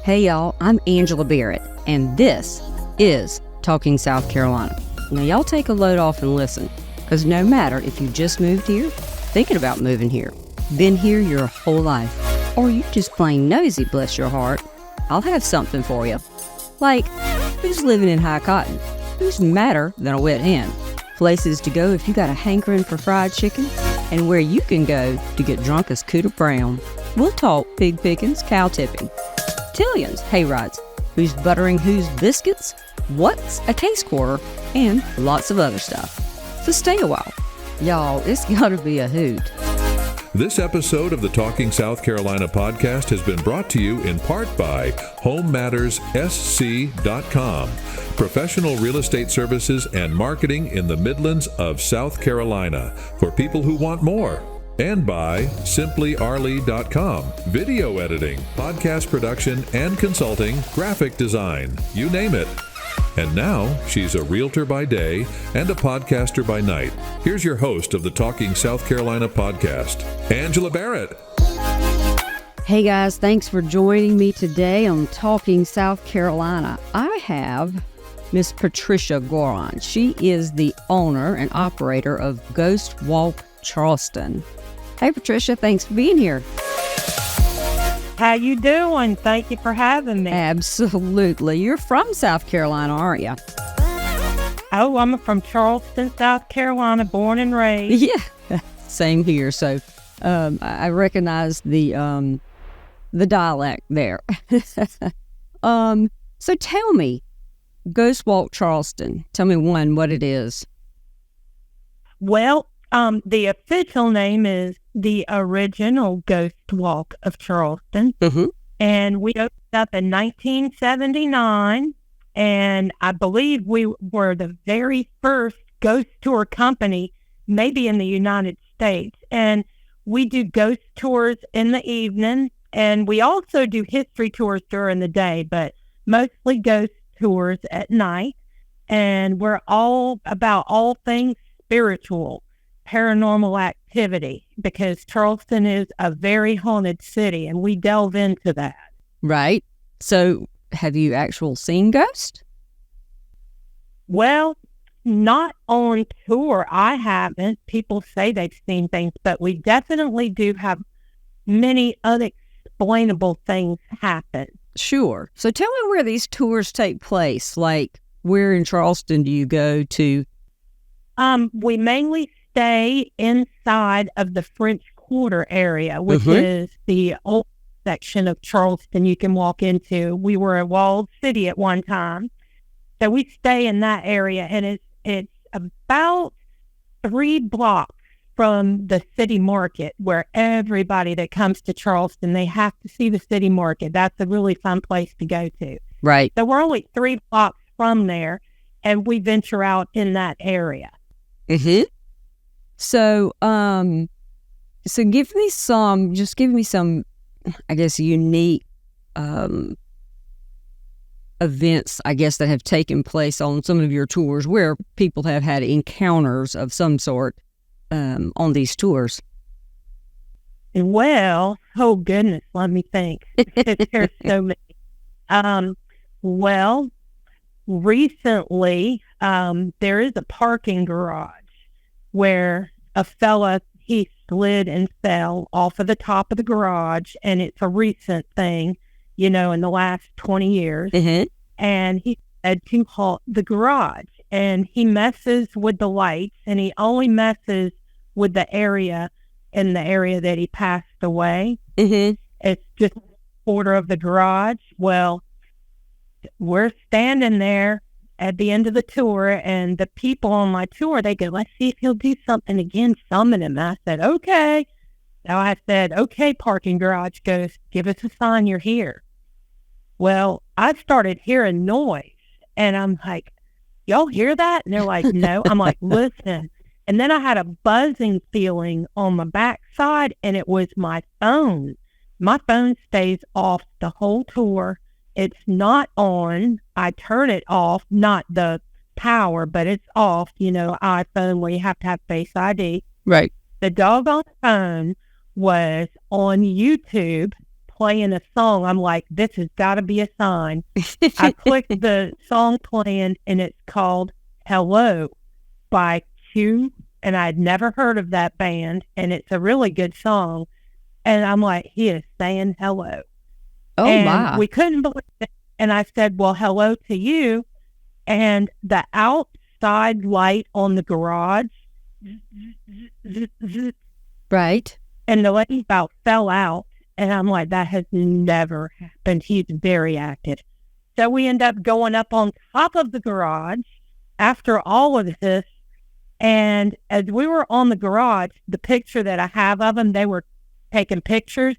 Hey y'all, I'm Angela Barrett, and this is Talking South Carolina. Now y'all take a load off and listen, because no matter if you just moved here, thinking about moving here, been here your whole life, or you just plain nosy, bless your heart, I'll have something for you. Like, who's living in High Cotton? Who's madder than a wet hen? Places to go if you got a hankering for fried chicken, and where you can go to get drunk as Cooter Brown. We'll talk pig pickings, cow tipping, tillions, hay rides, who's buttering whose biscuits, what's a case quarter, and lots of other stuff. So stay a while. Y'all, it's gotta be a hoot. This episode of the Talking South Carolina podcast has been brought to you in part by HomeMattersSC.com, professional real estate services and marketing in the Midlands of South Carolina for people who want more. And by SimplyArley.com, video editing, podcast production and consulting, graphic design, you name it. And now she's a realtor by day and a podcaster by night. Here's your host of the Talking South Carolina podcast, Angela Barrett. Hey guys, thanks for joining me today on Talking South Carolina. I have Miss Patricia Goron. She is the owner and operator of Ghost Walk Charleston. Hey Patricia, thanks for being here. How you doing? Thank you for having me. Absolutely. You're from South Carolina, aren't you? Oh, I'm from Charleston, South Carolina, born and raised. Yeah, same here. So I recognize the dialect there. So tell me, Ghost Walk Charleston. Tell me what it is. Well, the official name is the original Ghost Walk of Charleston. Mm-hmm. And we opened up in 1979. And I believe we were the very first ghost tour company, maybe in the United States. And we do ghost tours in the evening. And we also do history tours during the day, but mostly ghost tours at night. And we're all about all things spiritual, paranormal activity, because Charleston is a very haunted city, and we delve into that. Right. So have you actually seen ghosts? Well, not on tour. I haven't. People say they've seen things, but we definitely do have many unexplainable things happen. Sure. So tell me where these tours take place. Like, where in Charleston do you go to? We mainly stay inside of the French Quarter area, which is the old section of Charleston you can walk into. We were a walled city at one time. So we stay in that area, and it's about 3 blocks from the city market, where everybody that comes to Charleston, they have to see the city market. That's a really fun place to go to. Right. So we're only 3 blocks from there, and we venture out in that area. Mm-hmm. So, give me some, I guess, unique events, I guess, that have taken place on some of your tours where people have had encounters of some sort on these tours. Well, oh goodness, let me think. There's so many. Well, recently, there is a parking garage where a fella, he slid and fell off of the top of the garage, and it's a recent thing, in the last 20 years. Mm-hmm. And he had to halt the garage, and he messes with the lights, and he only messes with the area that he passed away. Mm-hmm. It's just a quarter of the garage. Well, we're standing there at the end of the tour, and the people on my tour, they go, let's see if he'll do something again, summon him. And I said, okay. So I said, okay, parking garage ghost, give us a sign you're here. Well, I started hearing noise, and I'm like, y'all hear that? And they're like, no. I'm like, listen. And then I had a buzzing feeling on my backside, and it was my phone. My phone stays off the whole tour. It's not on. I turn it off, not the power, but it's off, iPhone where you have to have Face ID. Right. The doggone phone was on YouTube playing a song. I'm like, this has got to be a sign. I clicked the song playing, and it's called Hello by Q, and I'd never heard of that band, and it's a really good song. And I'm like, he is saying hello. Oh, and my. we couldn't believe it. And I said, well, hello to you. And the outside light on the garage, Right. and the light about fell out. And I'm like, that has never happened. He's very active. So we end up going up on top of the garage after all of this. And as we were on the garage, the picture that I have of them, they were taking pictures.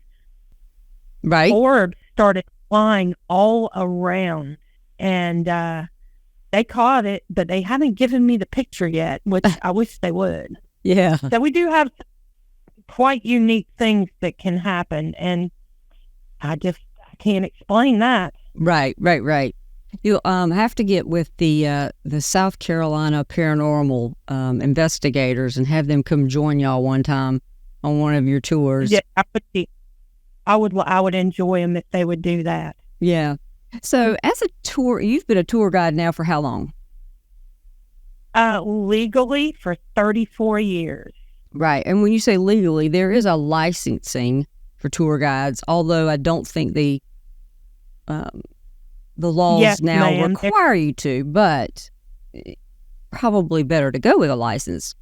Right. Orbs started flying all around. And they caught it, but they haven't given me the picture yet, which I wish they would. Yeah. So we do have quite unique things that can happen, and I can't explain that. Right. You'll have to get with the South Carolina paranormal investigators and have them come join y'all one time on one of your tours. Yeah, I would enjoy them if they would do that. Yeah. So as a tour, you've been a tour guide now for how long? Legally for 34 years. Right. And when you say legally, there is a licensing for tour guides, although I don't think the laws now require you to, but probably better to go with a licensed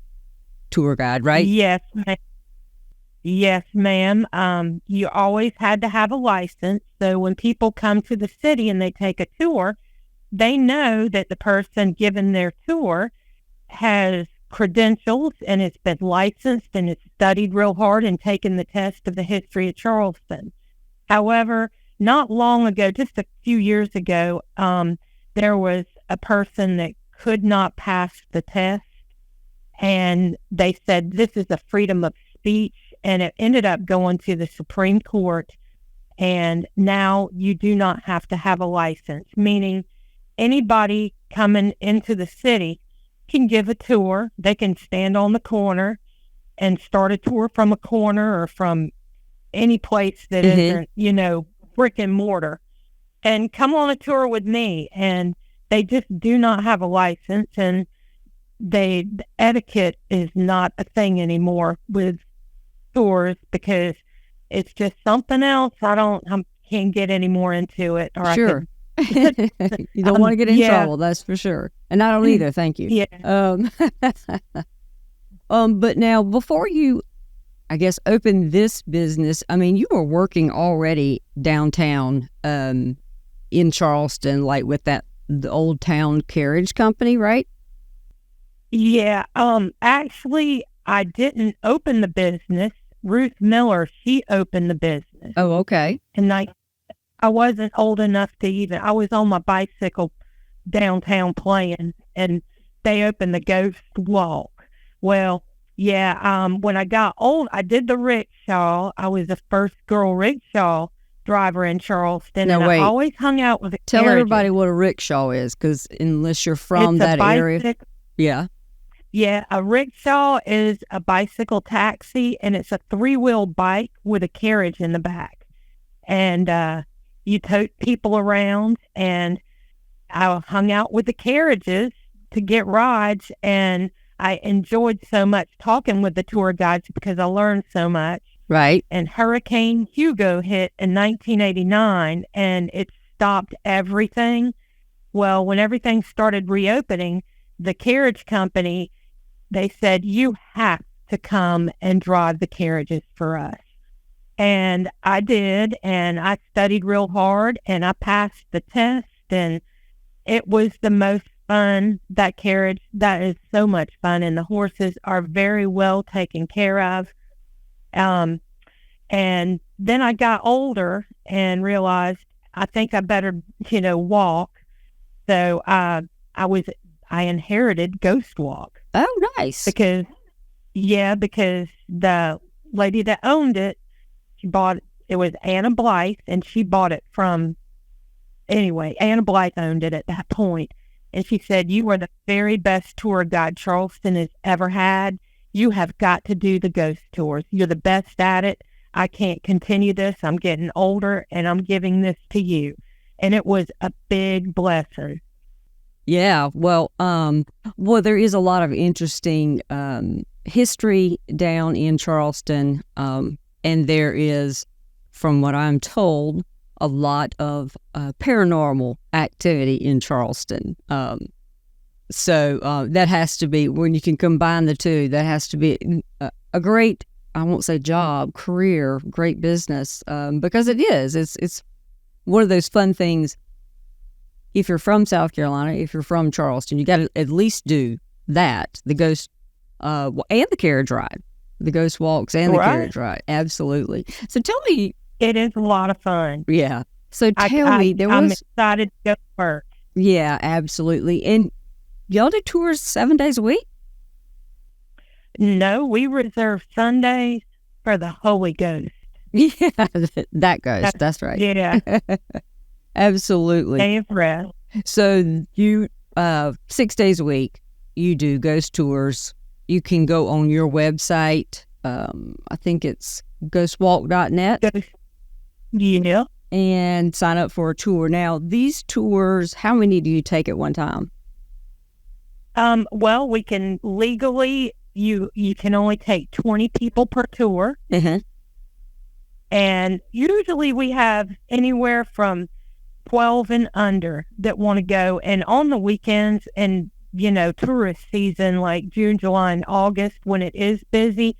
tour guide, right? Yes, ma'am. Yes, ma'am. You always had to have a license. So when people come to the city and they take a tour, they know that the person given their tour has credentials and it's been licensed and it's studied real hard and taken the test of the history of Charleston. However, not long ago, just a few years ago, there was a person that could not pass the test, and they said this is a freedom of speech, and it ended up going to the Supreme Court, and now you do not have to have a license, meaning anybody coming into the city can give a tour. They can stand on the corner and start a tour from a corner or from any place that isn't, brick and mortar, and come on a tour with me. And they just do not have a license, and the etiquette is not a thing anymore with tours because it's just something else. I can't get any more into it. Or sure. You don't want to get in trouble, that's for sure. And I don't either, thank you. Yeah. But now, before you, I guess, open this business, I mean, you were working already downtown in Charleston, like with the Old Town Carriage Company, right? Yeah. Actually, I didn't open the business. Ruth Miller, she opened the business. Oh, okay. And I wasn't old enough to even, I was on my bicycle downtown playing, and they opened the Ghost Walk. Well, yeah, when I got old, I did the rickshaw. I was the first girl rickshaw driver in Charleston, now, and wait. I always hung out with the Tell carriages. everybody what a rickshaw is, because unless you're from that area. Yeah. Yeah, a rickshaw is a bicycle taxi, and it's a 3-wheel bike with a carriage in the back. And you tote people around, and I hung out with the carriages to get rides, and I enjoyed so much talking with the tour guides because I learned so much. Right. And Hurricane Hugo hit in 1989, and it stopped everything. Well, when everything started reopening, the carriage company, they said, you have to come and drive the carriages for us. And I did, and I studied real hard, and I passed the test, and it was the most fun. That carriage, that is so much fun, and the horses are very well taken care of. And then I got older and realized I think I better, walk. So I inherited Ghost Walk. Oh, nice. Because the lady that owned it, it was Anna Blythe, and she bought it Anna Blythe owned it at that point. And she said, you are the very best tour guide Charleston has ever had. You have got to do the ghost tours. You're the best at it. I can't continue this. I'm getting older and I'm giving this to you. And it was a big blessing. Yeah, well, there is a lot of interesting history down in Charleston, and there is, from what I'm told, a lot of paranormal activity in Charleston. So that has to be, when you can combine the two, that has to be a great, I won't say job, career, great business, because it is. It's one of those fun things. If you're from South Carolina, if you're from Charleston, you got to at least do that, the ghost and the carriage ride, the ghost walks and the carriage ride. Absolutely. So tell me. It is a lot of fun. Yeah. So tell me, I'm excited to go first. Yeah, absolutely. And y'all do tours 7 days a week? No, we reserve Sundays for the Holy Ghost. Yeah, that ghost. That's right. Yeah. Absolutely. Day of rest. So you, 6 days a week, you do ghost tours. You can go on your website. I think it's ghostwalk.net. Yeah. And sign up for a tour. Now, these tours, how many do you take at one time? Well, we can legally, you can only take 20 people per tour. Mm-hmm. And usually we have anywhere from 12 and under that want to go. And on the weekends and, tourist season like June, July, and August, when it is busy,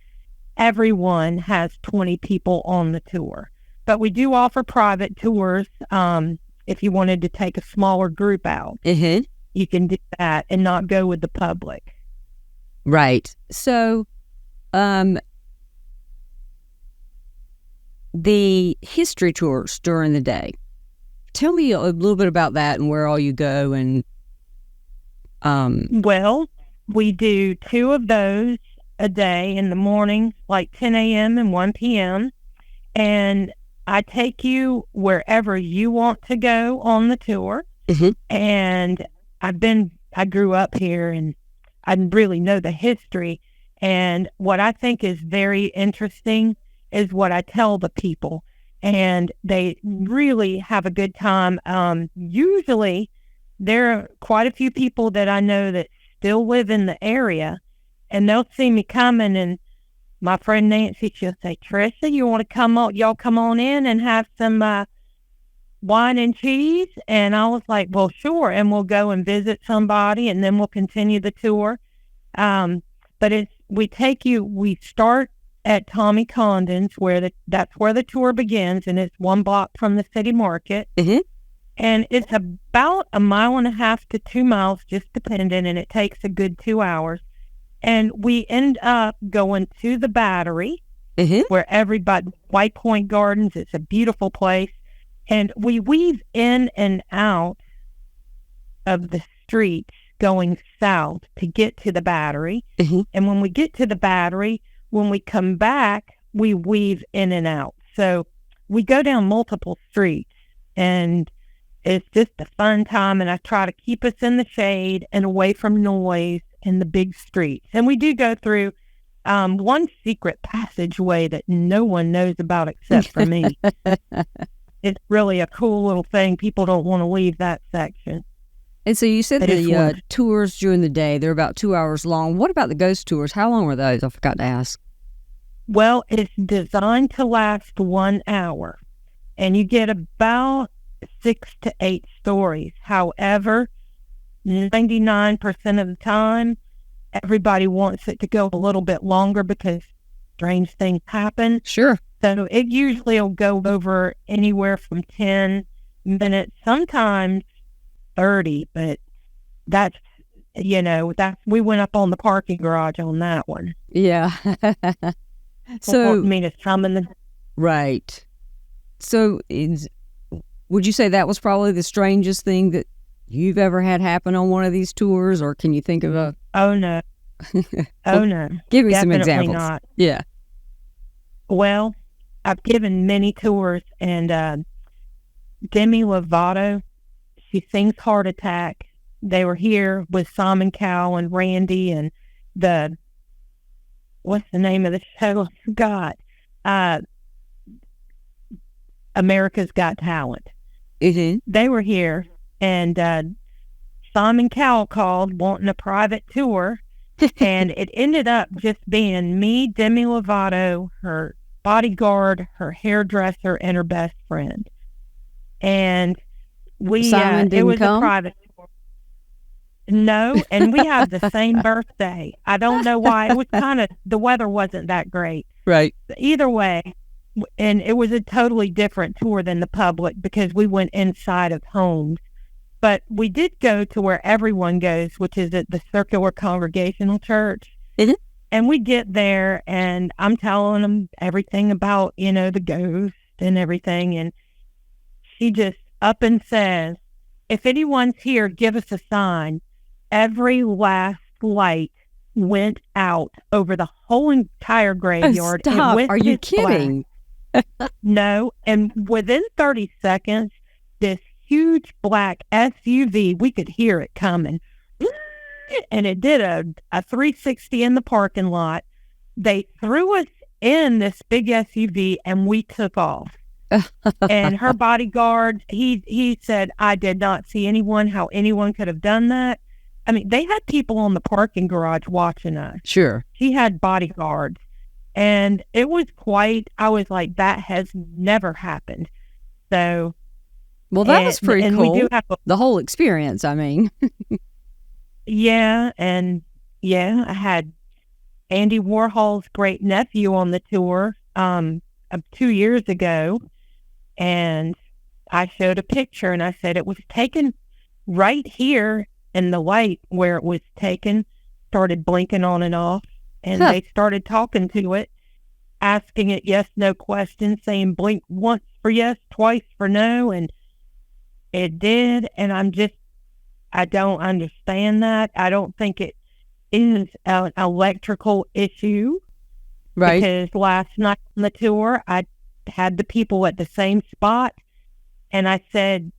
everyone has 20 people on the tour. But we do offer private tours. If you wanted to take a smaller group out, mm-hmm. you can do that and not go with the public. Right. So, the history tours during the day. Tell me a little bit about that and where all you go. And well, we do 2 of those a day in the morning, like 10 a.m. and 1 p.m. And I take you wherever you want to go on the tour. mm-hmm. And I grew up here and I really know the history. And what I think is very interesting is what I tell the people. And they really have a good time. Usually there are quite a few people that I know that still live in the area, and they'll see me coming, and my friend Nancy, she'll say, "Teresa, you want to come on? Y'all come on in and have some wine and cheese?" And I was like, "Well, sure." And we'll go and visit somebody, and then we'll continue the tour. But we start at Tommy Condon's, that's where the tour begins, and it's 1 block from the city market. Mm-hmm. And it's about 1.5 miles to 2 miles, just depending, and it takes a good 2 hours. And we end up going to the Battery, mm-hmm. where everybody, White Point Gardens, it's a beautiful place. And we weave in and out of the streets going south to get to the Battery. Mm-hmm. And when we get to the Battery, when we come back, we weave in and out. So we go down multiple streets, and it's just a fun time. And I try to keep us in the shade and away from noise in the big streets. And we do go through one secret passageway that no one knows about except for me. It's really a cool little thing. People don't want to leave that section. And so you said the tours during the day, they're about 2 hours long. What about the ghost tours? How long were those? I forgot to ask. Well, it's designed to last 1 hour, and you get about 6 to 8 stories. However, 99% of the time, everybody wants it to go a little bit longer because strange things happen. Sure. So it usually will go over anywhere from 10 minutes, sometimes 30, but we went up on the parking garage on that one. Yeah. So, right. So would you say that was probably the strangest thing that you've ever had happen on one of these tours, or can you think of a... Oh, no. Oh, no. Give me Definitely some examples. Not. Yeah. Well, I've given many tours, and Demi Lovato, she sings Heart Attack. They were here with Simon Cowell and Randy and what's the name of the show? I forgot. America's Got Talent. Mm-hmm. They were here, and Simon Cowell called wanting a private tour, and it ended up just being me, Demi Lovato, her bodyguard, her hairdresser, and her best friend. And we Simon it didn't was come? a private tour. No, and we have the same birthday. I don't know why. It was the weather wasn't that great. Right. Either way, and it was a totally different tour than the public because we went inside of homes. But we did go to where everyone goes, which is at the Circular Congregational Church. Mhm. And we get there, and I'm telling them everything about, the ghost and everything. And she just up and says, if anyone's here, give us a sign. Every last light went out over the whole entire graveyard. Oh, stop. It went Are you pitch black. kidding? No. And within 30 seconds, this huge black SUV, we could hear it coming. And it did a 360 in the parking lot. They threw us in this big SUV and we took off. And her bodyguard, he said, I did not see how anyone could have done that. I mean, they had people on the parking garage watching us. Sure. She had bodyguards. And it was I was like, that has never happened. So. Well, that was pretty cool. We do have the whole experience, I mean. Yeah. And I had Andy Warhol's great nephew on the tour 2 years ago. And I showed a picture and I said it was taken right here, and the light where it was taken started blinking on and off. And they started talking to it, asking it yes, no questions, saying blink once for yes, twice for no. And it did. And I don't understand that. I don't think it is an electrical issue. Right. Because last night on the tour, I had the people at the same spot. And I said,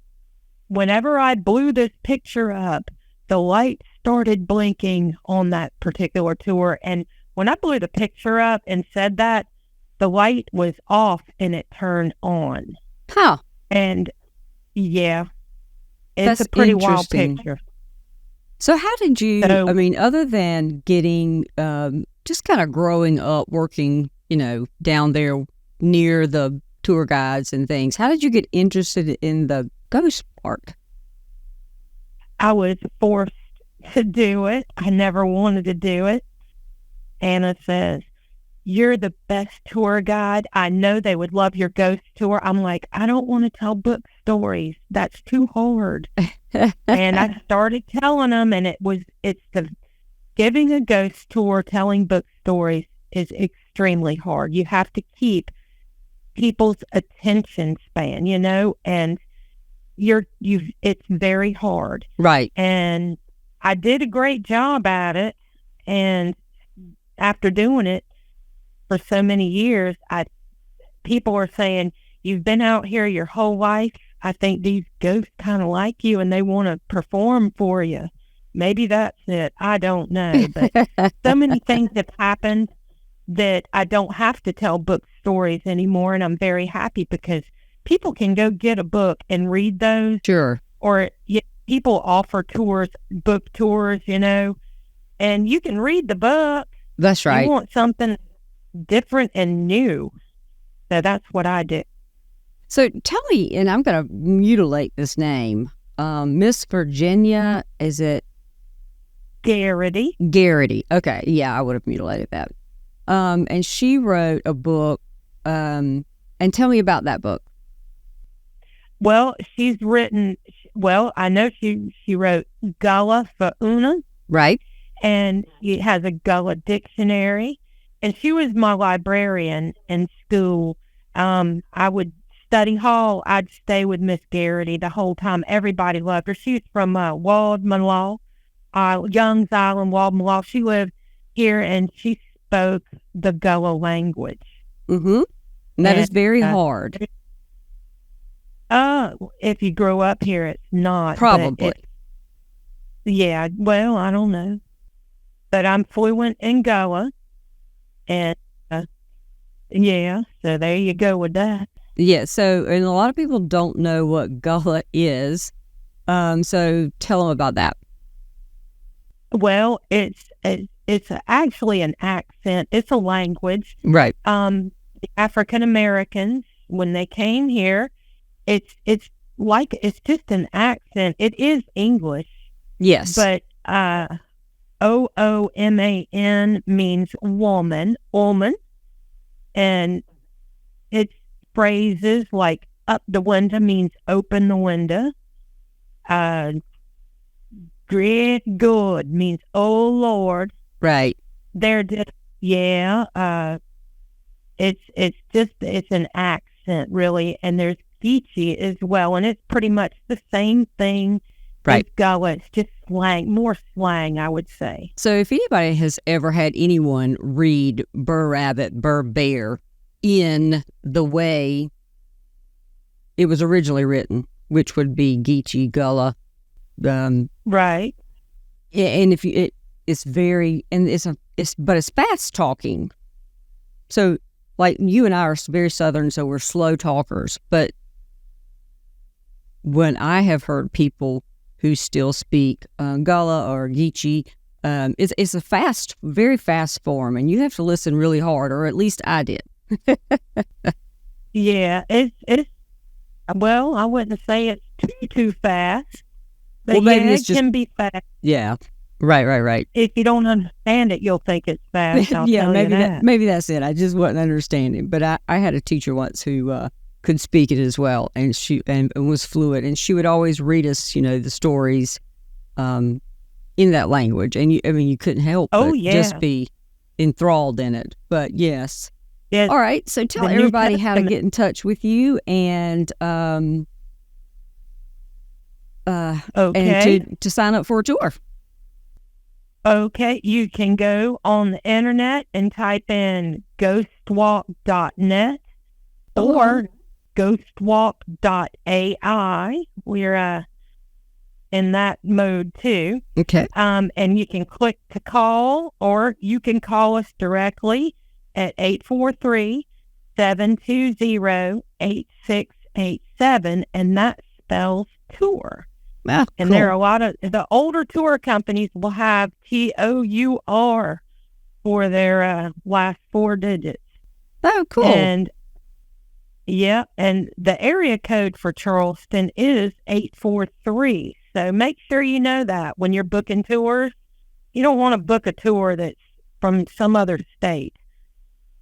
whenever I blew this picture up, the light started blinking on that particular tour. And when I blew the picture up and said that, the light was off and it turned on. Huh. And yeah, it's That's a pretty wild interesting. picture. So how did you, other than getting, just kind of growing up, working, down there near the tour guides and things, how did you get interested in the ghost part? I was forced to do it. I never wanted to do it. Anna says, you're the best tour guide. I know they would love your ghost tour. I'm like, I don't want to tell book stories. That's too hard. And I started telling them, and giving a ghost tour, telling book stories is extremely hard. You have to keep people's attention span, and it's very hard. Right. And I did a great job at it. And after doing it for so many years, people are saying, you've been out here your whole life. I think these ghosts kind of like you and they want to perform for you. Maybe that's it. I don't know. But so many things have happened that I don't have to tell book stories anymore. And I'm very happy because people can go get a book and read those. Sure. Or people offer book tours, and you can read the book. That's right. You want something different and new. So that's what I did. So tell me, and I'm going to mutilate this name, Miss Virginia, is it? Garrity. Garrity. Okay. Yeah, I would have mutilated that. And she wrote a book, and tell me about that book. Well, she's written, I know she wrote Gullah for Una. Right. And she has a Gullah dictionary. And she was my librarian in school. I would study hall. I'd stay with Miss Garrity the whole time. Everybody loved her. She's from Waldman Young's Island, Waldman. She lived here and she spoke the Gullah language. Mm-hmm. And that is very hard. If you grow up here, it's not. Probably. I don't know. But I'm fluent in Gullah. And, so there you go with that. Yeah, so, and a lot of people don't know what Gullah is. So tell them about that. Well, it's actually an accent. It's a language. Right. The African Americans, when they came here, it's just an accent. It is English. Yes. But OOMAN means woman, and it's phrases like up the window means open the window. Great good means oh Lord. Right. They're just it's an accent really, and there's Geechee as well, and it's pretty much the same thing. Right. As Gullah. It's just slang, more slang, I would say. So if anybody has ever had anyone read Burr Rabbit, Burr Bear in the way it was originally written, which would be Geechee, Gullah, right. and if you, it's very, and it's fast talking. So like you and I are very Southern, so we're slow talkers. But when I have heard people who still speak Gullah or Geechee, it's a fast, very fast form, and you have to listen really hard, or at least I did. Yeah, it's well, I wouldn't say it's too fast, but well, maybe it can be fast. Yeah, right. If you don't understand it, you'll think it's fast. I'll Yeah, tell maybe you that. maybe that's it. I just wasn't understanding. But I had a teacher once who could speak it as well, and she and was fluent, and she would always read us, the stories in that language, and you couldn't help but just be enthralled in it. But yes. Yes. All right, so tell everybody how to get in touch with you and okay. and to sign up for a tour. Okay, you can go on the internet and type in ghostwalk.net or ghostwalk.ai. We're in that mode too. Okay. And you can click to call, or you can call us directly at 843-720-8687, and that spells tour. Ah, and cool. there are a lot of the older tour companies will have TOUR for their last four digits. Oh, cool. And yeah, and the area code for Charleston is 843. So make sure you know that when you're booking tours. You don't want to book a tour that's from some other state.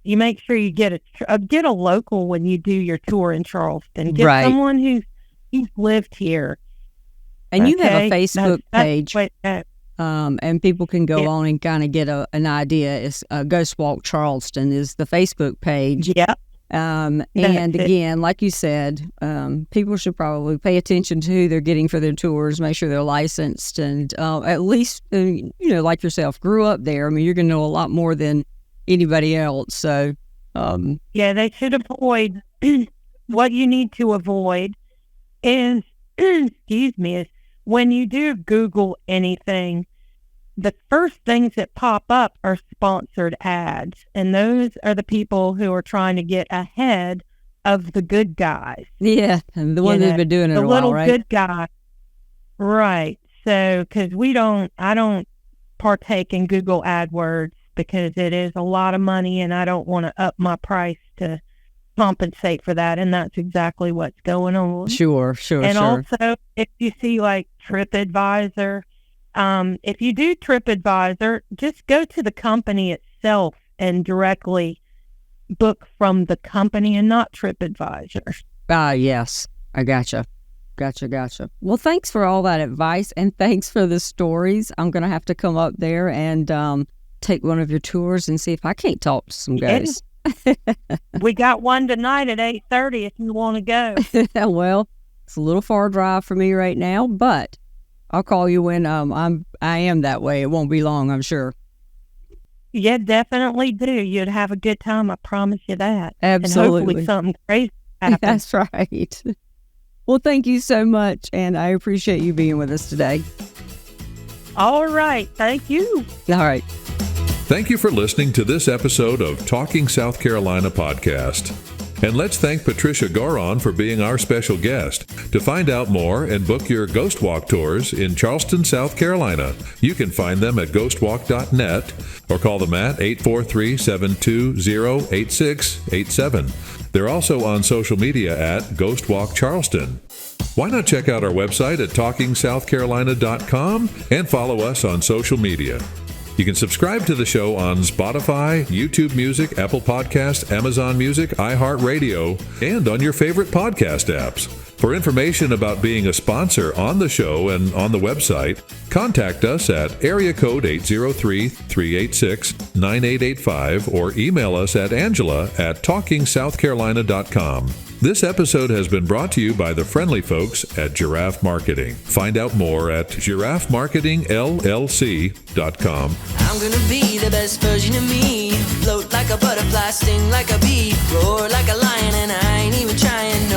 You make sure you get a local when you do your tour in Charleston. Get someone who's lived here. And you have a Facebook page, and people can go on and kind of get an idea. It's Ghost Walk Charleston is the Facebook page. Yeah. And again, like you said, people should probably pay attention to who they're getting for their tours, make sure they're licensed, and at least, like yourself, grew up there. I mean, you're going to know a lot more than anybody else. So, yeah, they should avoid what you need to avoid is, excuse me, is when you do Google anything, the first things that pop up are sponsored ads, and those are the people who are trying to get ahead of the good guys. Yeah, and the ones that've been doing it a while, right? The little good guy. Right. So, because I don't partake in Google AdWords because it is a lot of money, and I don't want to up my price to compensate for that, and that's exactly what's going on. Sure. And also, if you see like TripAdvisor, if you do TripAdvisor, just go to the company itself and directly book from the company and not TripAdvisor. Yes, I gotcha. Well, thanks for all that advice, and thanks for the stories. I'm going to have to come up there and take one of your tours and see if I can't talk to some guys. We got one tonight at 8:30 if you want to go. Well, it's a little far drive for me right now, but I'll call you when I am that way. It won't be long, I'm sure. Yeah, definitely do. You'd have a good time. I promise you that. Absolutely. And hopefully something crazy happens. That's right. Well, thank you so much, and I appreciate you being with us today. All right. Thank you. All right. Thank you for listening to this episode of Talking South Carolina podcast. And let's thank Patricia Goron for being our special guest. To find out more and book your Ghost Walk tours in Charleston, South Carolina, you can find them at ghostwalk.net or call them at 843-720-8687. They're also on social media at Ghost Walk Charleston. Why not check out our website at talkingsouthcarolina.com and follow us on social media. You can subscribe to the show on Spotify, YouTube Music, Apple Podcasts, Amazon Music, iHeartRadio, and on your favorite podcast apps. For information about being a sponsor on the show and on the website, contact us at area code 803-386-9885 or email us at angela@talkingsouthcarolina.com. This episode has been brought to you by the friendly folks at Giraffe Marketing. Find out more at giraffemarketingllc.com. I'm gonna be the best version of me. Float like a butterfly, sting like a bee, roar like a lion, and I ain't even trying.